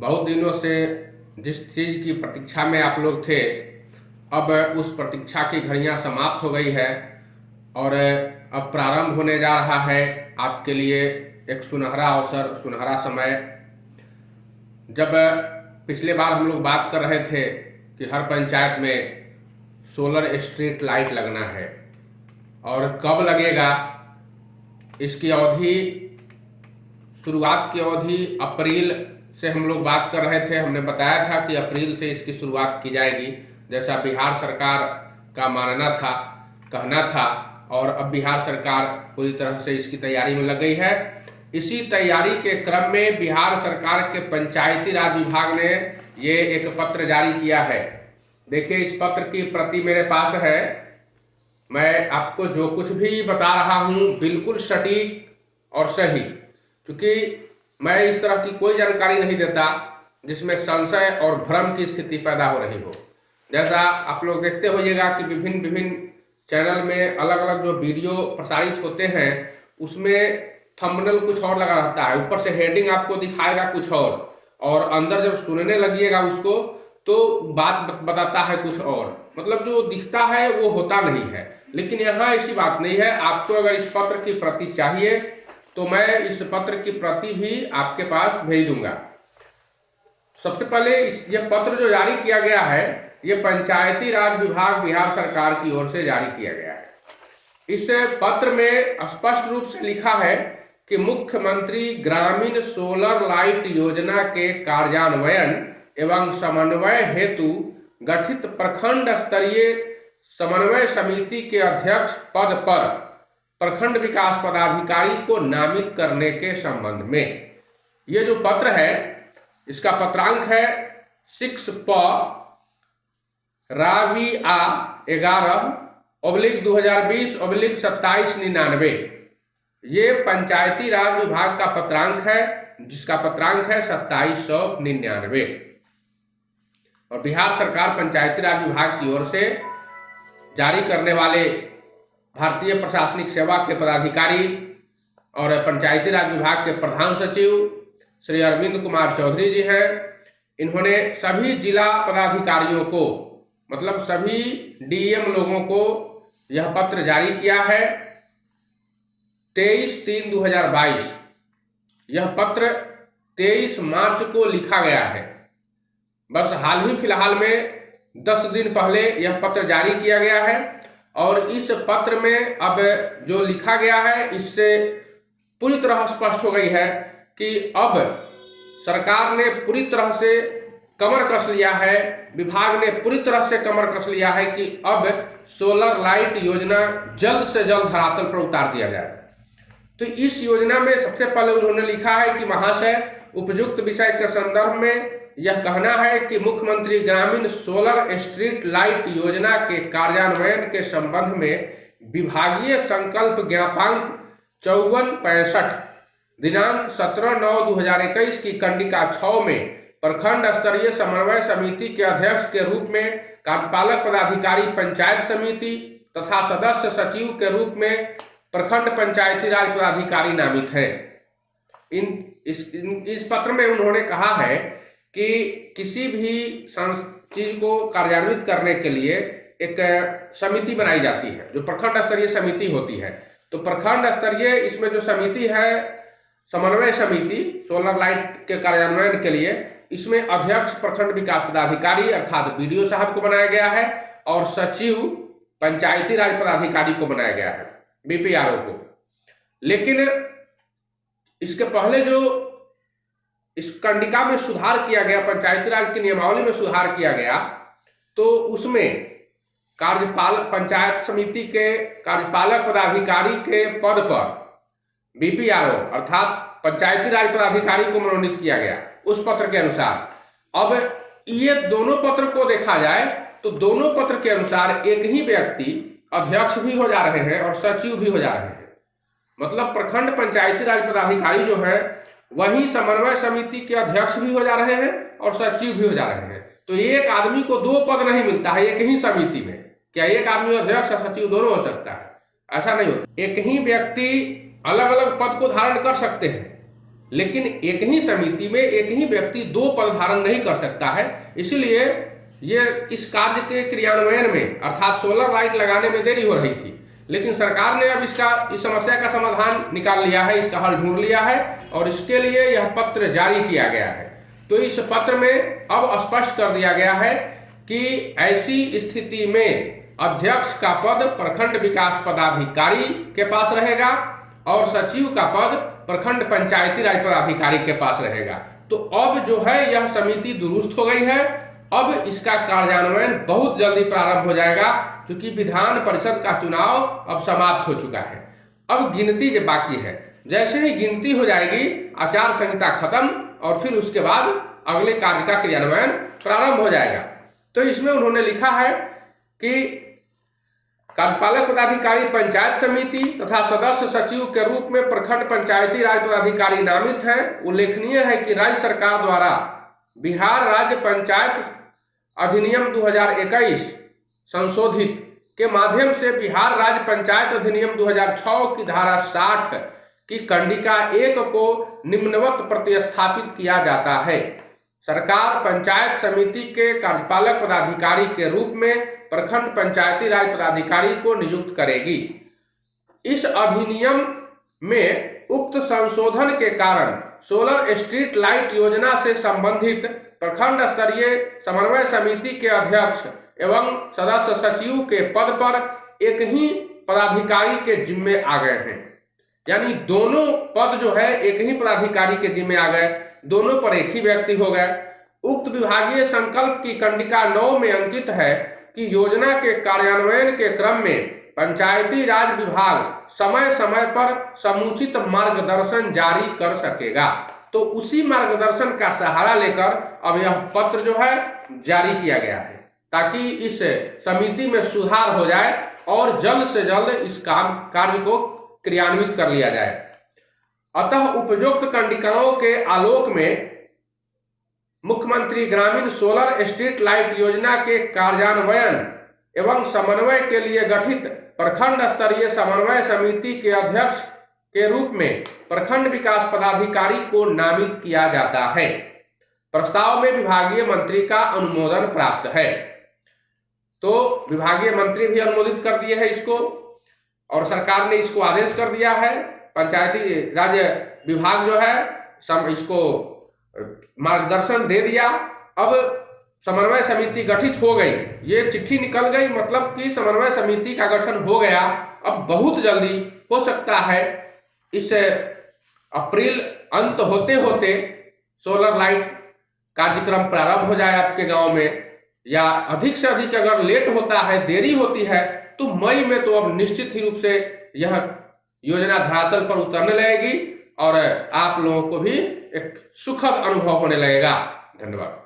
बहुत दिनों से जिस चीज़ की प्रतीक्षा में आप लोग थे, अब उस प्रतीक्षा की घड़ियां समाप्त हो गई है और अब प्रारंभ होने जा रहा है आपके लिए एक सुनहरा अवसर, सुनहरा समय। जब पिछले बार हम लोग बात कर रहे थे कि हर पंचायत में सोलर स्ट्रीट लाइट लगना है और कब लगेगा, इसकी अवधि, शुरुआत की अवधि अप्रैल से हम लोग बात कर रहे थे। हमने बताया था कि अप्रैल से इसकी शुरुआत की जाएगी, जैसा बिहार सरकार का मानना था, कहना था। और अब बिहार सरकार पूरी तरह से इसकी तैयारी में लग गई है। इसी तैयारी के क्रम में बिहार सरकार के पंचायती राज विभाग ने ये एक पत्र जारी किया है। देखिए, इस पत्र की प्रति मेरे पास है। मैं आपको जो कुछ भी बता रहा हूँ बिल्कुल सटीक और सही, क्योंकि मैं इस तरह की कोई जानकारी नहीं देता जिसमें संशय और भ्रम की स्थिति पैदा हो रही हो। जैसा आप लोग देखते होइएगा कि विभिन्न विभिन्न चैनल में अलग अलग जो वीडियो प्रसारित होते हैं उसमें थंबनेल कुछ और लगा रहता है, ऊपर से हेडिंग आपको दिखाएगा कुछ और अंदर जब सुनने लगिएगा उसको तो बात बताता है कुछ और। मतलब जो दिखता है वो होता नहीं है। लेकिन यहाँ ऐसी बात नहीं है। आपको अगर इस पत्र की प्रति चाहिए तो मैं इस पत्र की प्रति भी आपके पास भेज दूंगा। सबसे पहले ये पत्र जो जारी किया गया है, ये पंचायती राज विभाग बिहार सरकार की ओर से जारी किया गया है। इस पत्र में स्पष्ट रूप से लिखा है कि मुख्यमंत्री ग्रामीण सोलर लाइट योजना के कार्यान्वयन एवं समन्वय हेतु गठित प्रखंड स्तरीय समन्वय समिति के अध्यक्ष पद पर प्रखंड विकास पदाधिकारी को नामित करने के संबंध में ये जो पत्र है, इसका पत्रांक है 6 प राविआ 11/2020/2799। ये पंचायती राज विभाग का पत्रांक है, जिसका पत्रांक है 2799। और बिहार सरकार पंचायती राज विभाग की ओर से जारी करने वाले भारतीय प्रशासनिक सेवा के पदाधिकारी और पंचायती राज विभाग के प्रधान सचिव श्री अरविंद कुमार चौधरी जी हैं। इन्होंने सभी जिला पदाधिकारियों को, मतलब सभी डीएम लोगों को यह पत्र जारी किया है 23/3/2022। यह पत्र 23 मार्च को लिखा गया है। बस हाल ही फिलहाल में 10 दिन पहले यह पत्र जारी किया गया है। और इस पत्र में अब जो लिखा गया है, इससे पूरी तरह स्पष्ट हो गई है कि अब सरकार ने पूरी तरह से कमर कस लिया है, विभाग ने पूरी तरह से कमर कस लिया है कि अब सोलर लाइट योजना जल्द से जल्द धरातल पर उतार दिया जाए। तो इस योजना में सबसे पहले उन्होंने लिखा है कि महाशय, उपयुक्त विषय के संदर्भ में यह कहना है कि मुख्यमंत्री ग्रामीण सोलर स्ट्रीट लाइट योजना के कार्यान्वयन के संबंध में विभागीय संकल्प ज्ञापांक 5465 दिनांक 17/9/2021 की कंडिका 6 में प्रखंड स्तरीय समन्वय समिति के अध्यक्ष के रूप में कार्यपालक पदाधिकारी पंचायत समिति तथा सदस्य सचिव के रूप में प्रखंड पंचायती राज पदाधिकारी नामित हैं। इस पत्र में उन्होंने कहा है कि किसी भी चीज को कार्यान्वित करने के लिए एक समिति बनाई जाती है, जो प्रखंड स्तरीय समिति होती है। तो प्रखंड स्तरीय इसमें जो समिति है, समन्वय समिति सोलर लाइट के कार्यान्वयन के लिए, इसमें अध्यक्ष प्रखंड विकास पदाधिकारी अर्थात बीडीओ साहब को बनाया गया है और सचिव पंचायती राज पदाधिकारी को बनाया गया है, बीपीआरओ को। लेकिन इसके पहले जो इस कंडिका में सुधार किया गया, पंचायती राज की नियमावली में सुधार किया गया, तो उसमें कार्यपालक पंचायत समिति के कार्यपालक पदाधिकारी के पद पर बीपीआरओ अर्थात पंचायती राज पदाधिकारी को मनोनीत किया गया उस पत्र के अनुसार। अब ये दोनों पत्र को देखा जाए तो दोनों पत्र के अनुसार एक ही व्यक्ति अध्यक्ष भी हो जा रहे हैं और सचिव भी हो जा रहे हैं। मतलब प्रखंड पंचायती राज पदाधिकारी जो है वही समन्वय समिति के अध्यक्ष भी हो जा रहे हैं और सचिव भी हो जा रहे हैं। तो एक आदमी को 2 पद नहीं मिलता है एक ही समिति में। क्या एक आदमी अध्यक्ष और सचिव दोनों हो सकता है? ऐसा नहीं होता। एक ही व्यक्ति अलग अलग पद को धारण कर सकते हैं। लेकिन एक ही समिति में एक ही व्यक्ति दो पद धारण नहीं कर सकता है। इसलिए ये इस कार्य के क्रियान्वयन में अर्थात सोलर लाइट लगाने में देरी हो रही थी, लेकिन सरकार ने अब इस समस्या का समाधान निकाल लिया है, इसका हल ढूंढ लिया है और इसके लिए यह पत्र जारी किया गया है। तो इस पत्र में अब स्पष्ट कर दिया गया है कि ऐसी स्थिति में अध्यक्ष का पद प्रखंड विकास पदाधिकारी के पास रहेगा और सचिव का पद प्रखंड पंचायती राज पदाधिकारी के पास रहेगा। तो अब जो है यह समिति दुरुस्त हो गई है। अब इसका कार्यान्वयन बहुत जल्दी प्रारंभ हो जाएगा, क्योंकि विधान परिषद का चुनाव अब समाप्त हो चुका है। अब गिनती जो बाकी है, जैसे ही गिनती हो जाएगी आचार संहिता खत्म और फिर उसके बाद अगले कार्य का क्रियान्वयन प्रारंभ हो जाएगा। तो इसमें उन्होंने लिखा है कि कार्यपालक पदाधिकारी पंचायत समिति तथा सदस्य सचिव के रूप में प्रखंड पंचायती राज पदाधिकारी नामित है। उल्लेखनीय है कि राज्य सरकार द्वारा बिहार राज्य पंचायत अधिनियम 2021 संशोधित के माध्यम से बिहार राज्य पंचायत अधिनियम 2006 की धारा 60 की कंडिका 1 को निम्नवत प्रतिस्थापित किया जाता है। सरकार पंचायत समिति के कार्यपालक पदाधिकारी के रूप में प्रखंड पंचायती राज पदाधिकारी को नियुक्त करेगी। इस अधिनियम में उक्त संशोधन के कारण सोलर स्ट्रीट लाइट योजना से संबंधित प्रखंड स्तरीय समन्वय समिति के अध्यक्ष एवं सदस्य सचिव के पद पर एक ही पदाधिकारी के जिम्मे आ गए हैं। यानी दोनों पद जो है एक ही पदाधिकारी के जिम्मे आ गए, दोनों पर एक ही व्यक्ति हो गए। उक्त विभागीय संकल्प की कंडिका 9 में अंकित है कि योजना के कार्यान्वयन के क्रम में पंचायती राज विभाग समय समय पर समुचित मार्गदर्शन जारी कर सकेगा। तो उसी मार्गदर्शन का सहारा लेकर अब यह पत्र जो है जारी किया गया है, ताकि इस समिति में सुधार हो जाए और जल्द से जल्द इस कार्य को क्रियान्वित कर लिया जाए। अतः उपयुक्त कंडिकाओं के आलोक में मुख्यमंत्री ग्रामीण सोलर स्ट्रीट लाइट योजना के कार्यान्वयन एवं समन्वय के लिए गठित प्रखंड स्तरीय समन्वय समिति के अध्यक्ष के रूप में प्रखंड विकास पदाधिकारी को नामित किया जाता है। प्रस्ताव में विभागीय मंत्री का अनुमोदन प्राप्त है। तो विभागीय मंत्री भी अनुमोदित कर दिए हैं इसको और सरकार ने इसको आदेश कर दिया है। पंचायती राज विभाग जो है इसको मार्गदर्शन दे दिया। अब समन्वय समिति गठित हो गई, ये चिट्ठी निकल गई, मतलब कि समन्वय समिति का गठन हो गया। अब बहुत जल्दी हो सकता है इस अप्रैल अंत होते होते सोलर लाइट कार्यक्रम प्रारंभ हो जाए आपके गांव में, या अधिक से अधिक अगर लेट होता है, देरी होती है, तो मई में तो अब निश्चित ही रूप से यह योजना धरातल पर उतरने लगेगी और आप लोगों को भी एक सुखद अनुभव होने लगेगा। धन्यवाद।